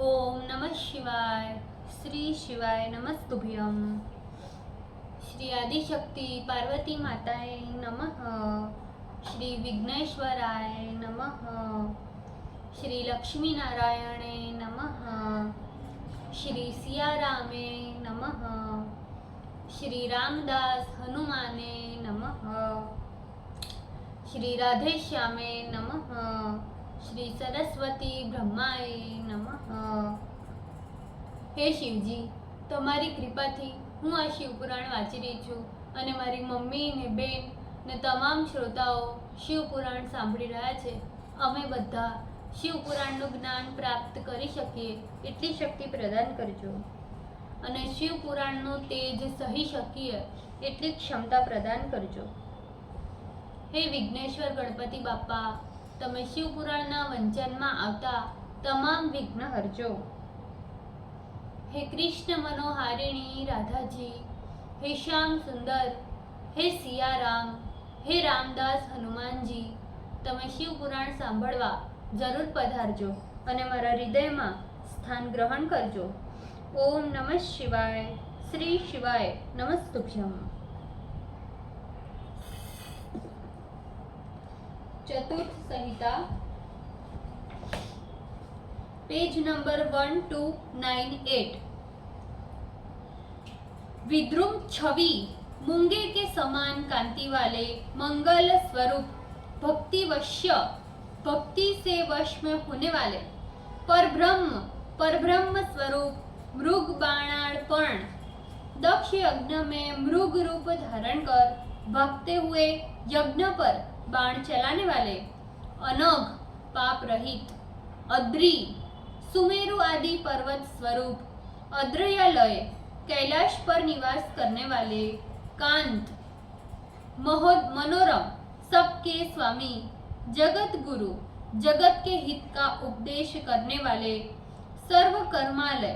ओम नमः शिवाय। श्री शिवाय नमस्तुभ्यम। श्री आदिशक्ति पार्वती माताए नमः। श्री विघ्नेश्वराय नमः। श्री लक्ष्मी नारायणे नमः। श्री सियारामे नमः। श्री रामदास हनुमाने नमः। श्री राधेश्यामे नमः। श्री सरस्वती ब्रह्माए नमः। हे शिवजी, તમારી કૃપાથી હું આ શિવપુરાણ વાંચી રહી છું અને મારી મમ્મી ને બેન ને તમામ શ્રોતાઓ શિવપુરાણ સાંભળી રહ્યા છે. અમે બધા શિવપુરાણનું જ્ઞાન પ્રાપ્ત કરી શકીએ એટલી શક્તિ પ્રદાન કરજો અને શિવપુરાણનું તેજ સહી શકીએ એટલી ક્ષમતા પ્રદાન કરજો. હે વિઘ્નેશ્વર ગણપતિ બાપા, તમે શિવપુરાણના વંચનમાં આવતા તમામ વિઘ્ન હરજો. हे कृष्ण मनोहारिणी राधा जी, हे श्याम सुंदर, हे सिया राम, हे रामदास हनुमान जी, તમે શિવપુરાણ સાંભળવા જરૂર પધારજો અને મારા હૃદયમાં સ્થાન ગ્રહણ કરજો. ઓમ નમઃ શિવાય. શ્રી શિવાય નમસ્તુભ્યમ. चतुर्थ संहिता, पेज नंबर 1298. विद्रुम छवि मूंगे के समान कांति वाले मंगल स्वरूप, भक्ति वश्य भक्ति से वश में होने वाले परब्रह्म स्वरूप, मृग बाणार्पण दक्ष यज्ञ में मृग रूप धारण कर भागते हुए यज्ञ पर बाण चलाने वाले, अनघ पाप रहित, अद्री सुमेरु आदि पर्वत स्वरूप, अद्रयालय कैलाश पर निवास करने वाले, कांत मनोरम सबके स्वामी, जगत गुरु जगत के हित का उपदेश करने वाले, सर्व कर्मालय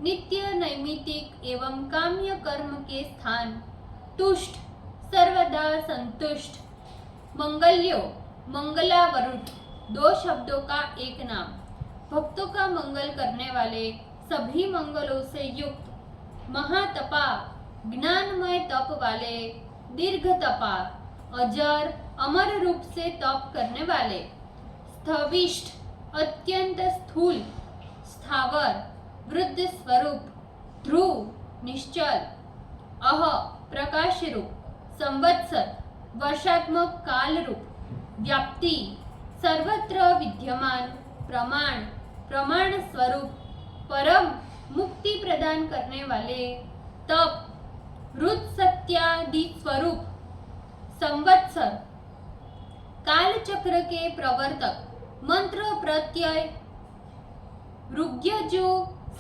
नित्य नैमितिक एवं काम्य कर्म के स्थान, तुष्ट सर्वदा संतुष्ट, मंगल्यो मंगलावरुट दो शब्दों का एक नाम, भक्तों का मंगल करने वाले, सभी मंगलों से युक्त, महातपा ज्ञानमय तप वाले, दीर्घ तपा अजर अमर रूप से तप करने वाले, स्थविष्ठ अत्यंत स्थूल स्थावर वृद्ध स्वरूप, ध्रुव निश्चल, अह प्रकाश रूप, संवत्सर वर्षात्मक काल रूप, व्याप्ति सर्वत्र विद्यमान, प्रमाण प्रमाण स्वरूप, परम मुक्ति प्रदान करने वाले, तप रुद्र सत्यादि स्वरूप, संवत्सर काल चक्र के प्रवर्तक, मंत्र प्रत्यय ऋग्यजु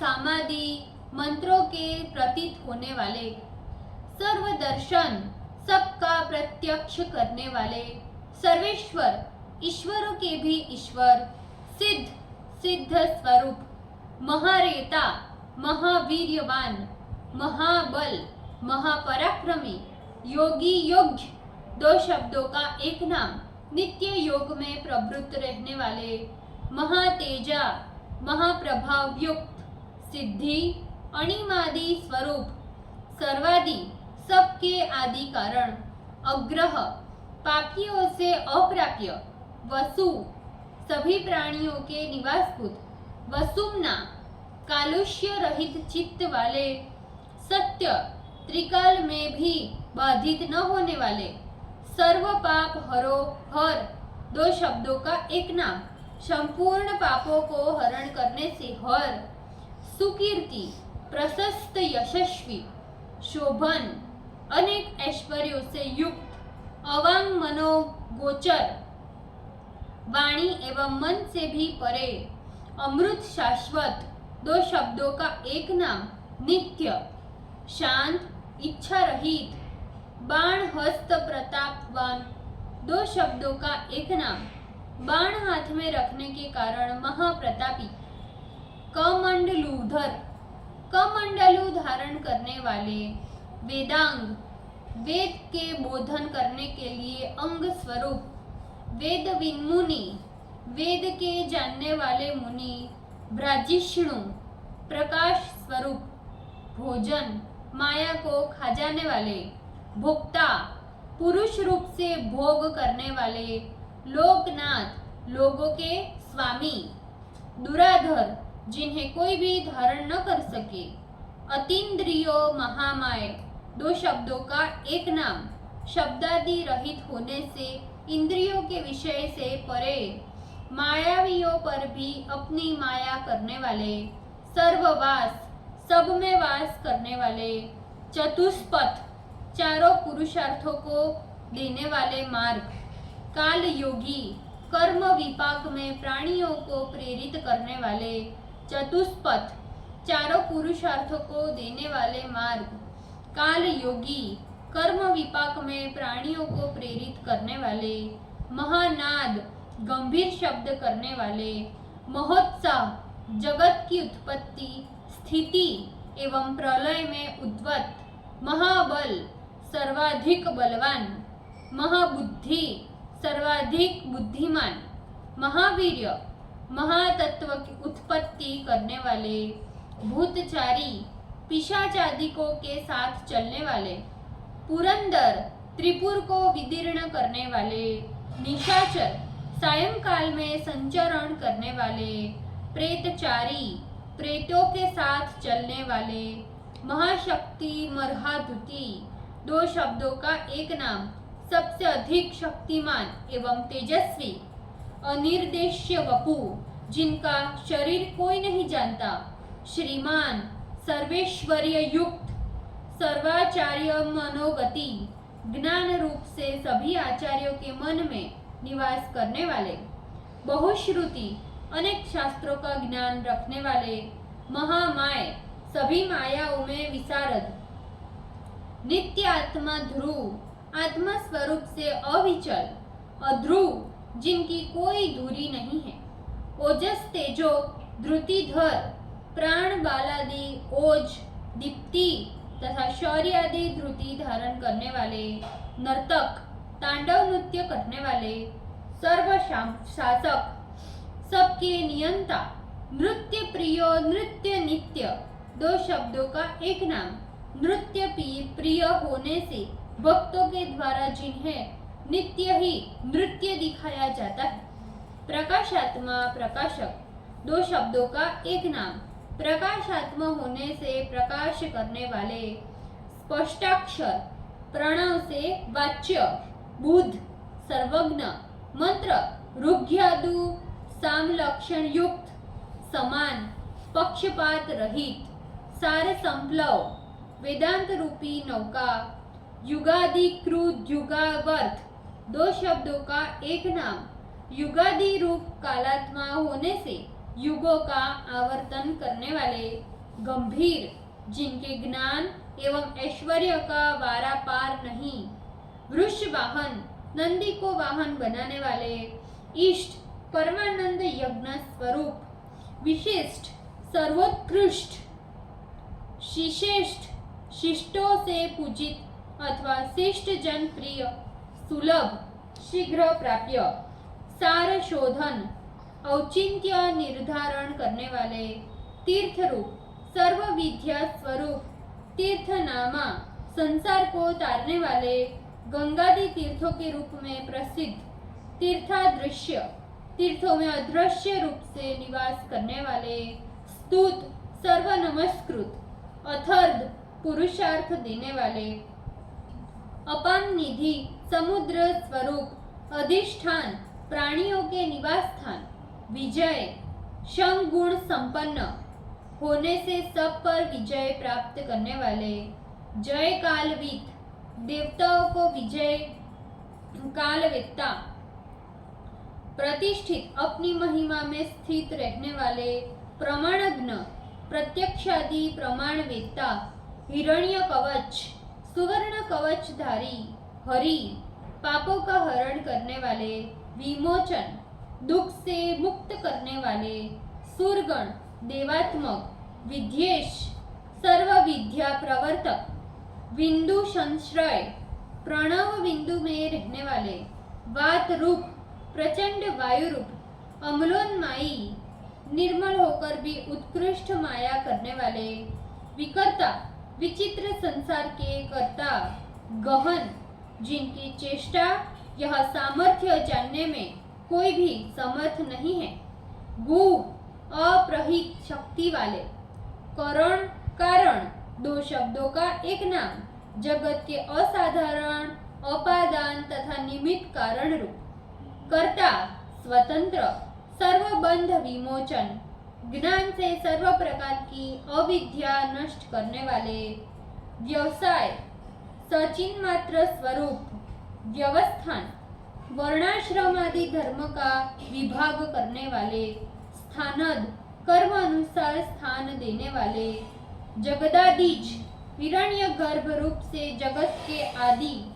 सामादि मंत्रों के प्रतीत होने वाले, सर्वदर्शन सबका प्रत्यक्ष करने वाले, सर्वेश्वर ईश्वरों के भी ईश्वर, सिद्ध सिद्ध स्वरूप, महारेता महावीर्यवान, महाबल महापराक्रमी, योगी योग्य दो शब्दों का एक नाम, नित्य योग में प्रवृत्त रहने वाले, महातेजा महाप्रभाव युक्त, सिद्धि अणिमादि स्वरूप, सर्वादि सबके आदि कारण, अग्रह पापियों से अप्राप्य, वसु सभी प्राणियों के निवासभूत, वसुमना कालुष्य रहित चित्त वाले, सत्य त्रिकाल में भी बाधित न होने वाले, सर्व पाप हरो हर दो शब्दों का एक नाम, संपूर्ण पापों को हरण करने से हर, सुकीर्ति प्रशस्त यशस्वी, शोभन अनेक ऐश्वर्यों से युक्त, अवांग मनो गोचर, वाणी एवं मन से भी परे, अमृत शाश्वत दो शब्दों का एक नाम, नित्य शांत इच्छा रहित, बाण हस्त प्रतापवान दो शब्दों का एक नाम, बाण हाथ में रखने के कारण महाप्रतापी, कमंडलूधर कमंडलू धारण करने वाले, वेदांग वेद के बोधन करने के लिए अंग स्वरूप, वेद विन्मुनि वेद के जानने वाले मुनि, ब्राजिष्णु प्रकाश स्वरूप, भोजन माया को खा जाने वाले, भोक्ता पुरुष रूप से भोग करने वाले, लोकनाथ लोगों के स्वामी, दुराधर जिन्हें कोई भी धारण न कर सके, अतीन्द्रियो महामाय, दो शब्दों का एक नाम, शब्दादि रहित होने से इंद्रियों के विषय से परे, मायावियों पर भी अपनी माया करने वाले, सर्ववास सब में वास करने वाले, चतुष्पथ चारों पुरुषार्थों को देने वाले मार्ग, काल योगी कर्म विपाक में प्राणियों को प्रेरित करने वाले, चतुष्पथ चारों पुरुषार्थों को देने वाले मार्ग, काल योगी कर्म विपाक में प्राणियों को प्रेरित करने वाले, महानाद गंभीर शब्द करने वाले, महोत्साह जगत की उत्पत्ति स्थिति एवं प्रलय में उद्वत, महाबल सर्वाधिक बलवान, महाबुद्धि सर्वाधिक बुद्धिमान, महावीर्य महातत्व की उत्पत्ति करने वाले, भूतचारी पिशाचादिकों के साथ चलने वाले, पुरंदर त्रिपुर को विदीर्ण करने वाले, निशाचर सायंकाल में संचरण करने वाले, प्रेतचारी प्रेतों के साथ चलने वाले, महाशक्ति मरहाधुति दो शब्दों का एक नाम, सबसे अधिक शक्तिमान एवं तेजस्वी, अनिर्देश्य वपु जिनका शरीर कोई नहीं जानता, श्रीमान सर्वेश्वर्य युक्त, सर्वाचार्य मनोगति ज्ञान रूप से सभी आचार्यों के मन में निवास करने वाले, बहुश्रुति अनेक शास्त्रों का ज्ञान रखने वाले, महामाय सभी मायाओं में विशारद, नित्य आत्मा ध्रुव आत्मा स्वरूप से अविचल, अध्रुव जिनकी कोई दूरी नहीं है, ओजस तेजो धृतिधर प्राण बालादि ओज दीप्ति तथा शौर्य आदि धृति धारण करने वाले, नर्तक तांडव नृत्य करने वाले, सर्व शासक सबके नियंता, नृत्य प्रियो नृत्य नित्य दो शब्दों का एक नाम, नृत्य प्रिय होने से भक्तों के द्वारा जिन्हें नित्य ही नृत्य दिखाया जाता है, प्रकाशात्मा प्रकाशक दो शब्दों का एक नाम, प्रकाशात्मा होने से प्रकाश करने वाले, स्पष्टाक्षर प्रणव से वाच्य, बुद्ध सर्वज्ञ, मंत्र ऋग्यादु साम लक्षण युक्त, समान पक्षपात रहित, सार संप्लव वेदांत रूपी नौका, युगादिकृत युगावर्थ दो शब्दों का एक नाम, युगादि रूप कालात्मा होने से युगों का आवर्तन करने वाले, गंभीर जिनके ज्ञान एवं ऐश्वर्य का वारा पार नहीं, वृष वाहन नंदी को वाहन बनाने वाले, इष्ट परमानंद यज्ञ स्वरूप, विशिष्ट सर्वोत्कृष्ट, शिश्रेष्ठ शिष्टों से पूजित अथवा शिष्ट जन प्रिय, सुलभ शीघ्र प्राप्य, सार शोधन औचित्य निर्धारण करने वाले, तीर्थ रूप सर्व विद्या स्वरूप, तीर्थनामा संसार को तारने वाले, गंगादि तीर्थों के रूप में प्रसिद्ध, तीर्थादृश्य तीर्थों में अदृश्य रूप से निवास करने वाले, स्तुत सर्व नमस्कृत, अथर्द पुरुषार्थ देने वाले, अपान निधि समुद्र स्वरूप, अधिष्ठान प्राणियों के निवास स्थान, विजय शंख गुण संपन्न होने से सब पर विजय प्राप्त करने वाले, जय कालवीत देवताओं को विजय कालवेत्ता, प्रतिष्ठित अपनी महिमा में स्थित रहने वाले, प्रमाणज्ञ प्रत्यक्षादि प्रमाण वेत्ता, हिरण्य कवच सुवर्ण कवचधारी, हरि पापों का हरण करने वाले, विमोचन दुख से मुक्त करने वाले, सुरगण देवात्मक, विद्येश सर्व विद्या प्रवर्तक, बिंदु संश्रय प्रणव बिंदु में रहने वाले, वात रूप प्रचंड वायु रूप, अम्लोन्मायी निर्मल होकर भी उत्कृष्ट माया करने वाले, विकर्ता विचित्र संसार के कर्ता, गहन जिनकी चेष्टा यह सामर्थ्य जानने में कोई भी समर्थ नहीं है, गूढ़ अप्रहित शक्ति वाले, करण कारण दो शब्दों का एक नाम, जगत के असाधारण अपादान तथा निमित्त कारण रूप, कर्ता स्वतंत्र सर्वबंध विमोचन, ज्ञान से सर्व प्रकार की अविद्या नष्ट करने वाले, व्यवसाय सचिन मात्र स्वरूप, व्यवस्थान वर्णाश्रम आदि धर्म का विभाग करने वाले, स्थानद कर्म अनुसार स्थान देने वाले, जगदादीज हिरण्य गर्भ रूप से जगत के आदि,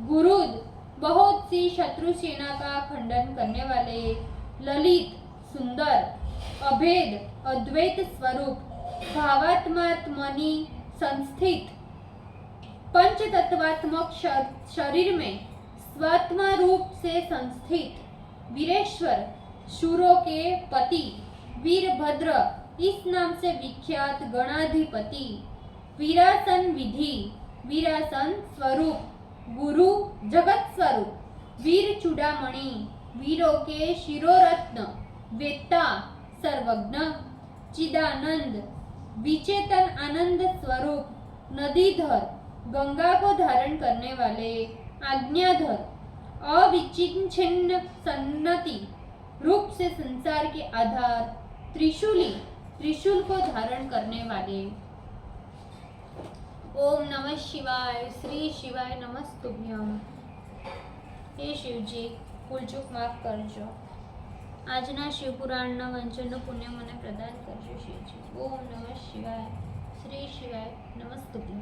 गुरुद बहुत सी शत्रु सेना का खंडन करने वाले, ललित सुंदर अभेद अद्वैत स्वरूप, भावात्मात्मनि संस्थित पंच तत्वात्मक शरीर में स्वात्मा रूप से संस्थित, वीरेश्वर शूरों के पति, वीरभद्र इस नाम से विख्यात गणाधिपति, वीरासन विधि वीरासन स्वरूप, गुरु जगत स्वरूप, वीर चूड़ामणि वीरों के शिरोरत्न, वेत्ता सर्वज्ञ, चिदानंद विचेतन आनंद स्वरूप, नदीधर गंगा को धारण करने वाले, आज्ञाधर अविचिन्नछिन्न सन्नति रूप से संसार के आधार, त्रिशूली त्रिशूल को धारण करने वाले। ओम नमः शिवाय। श्री शिवाय नमस्तुभ्यम। हे शिवजी, ભૂલચૂક માફ કરજો। આજના શિવપુરાણના વાંચનનું પુણ્ય મને પ્રદાન કરજો શિવજી। ઓમ નમઃ શિવાય। શ્રી શિવાય નમસ્તુભ્યમ।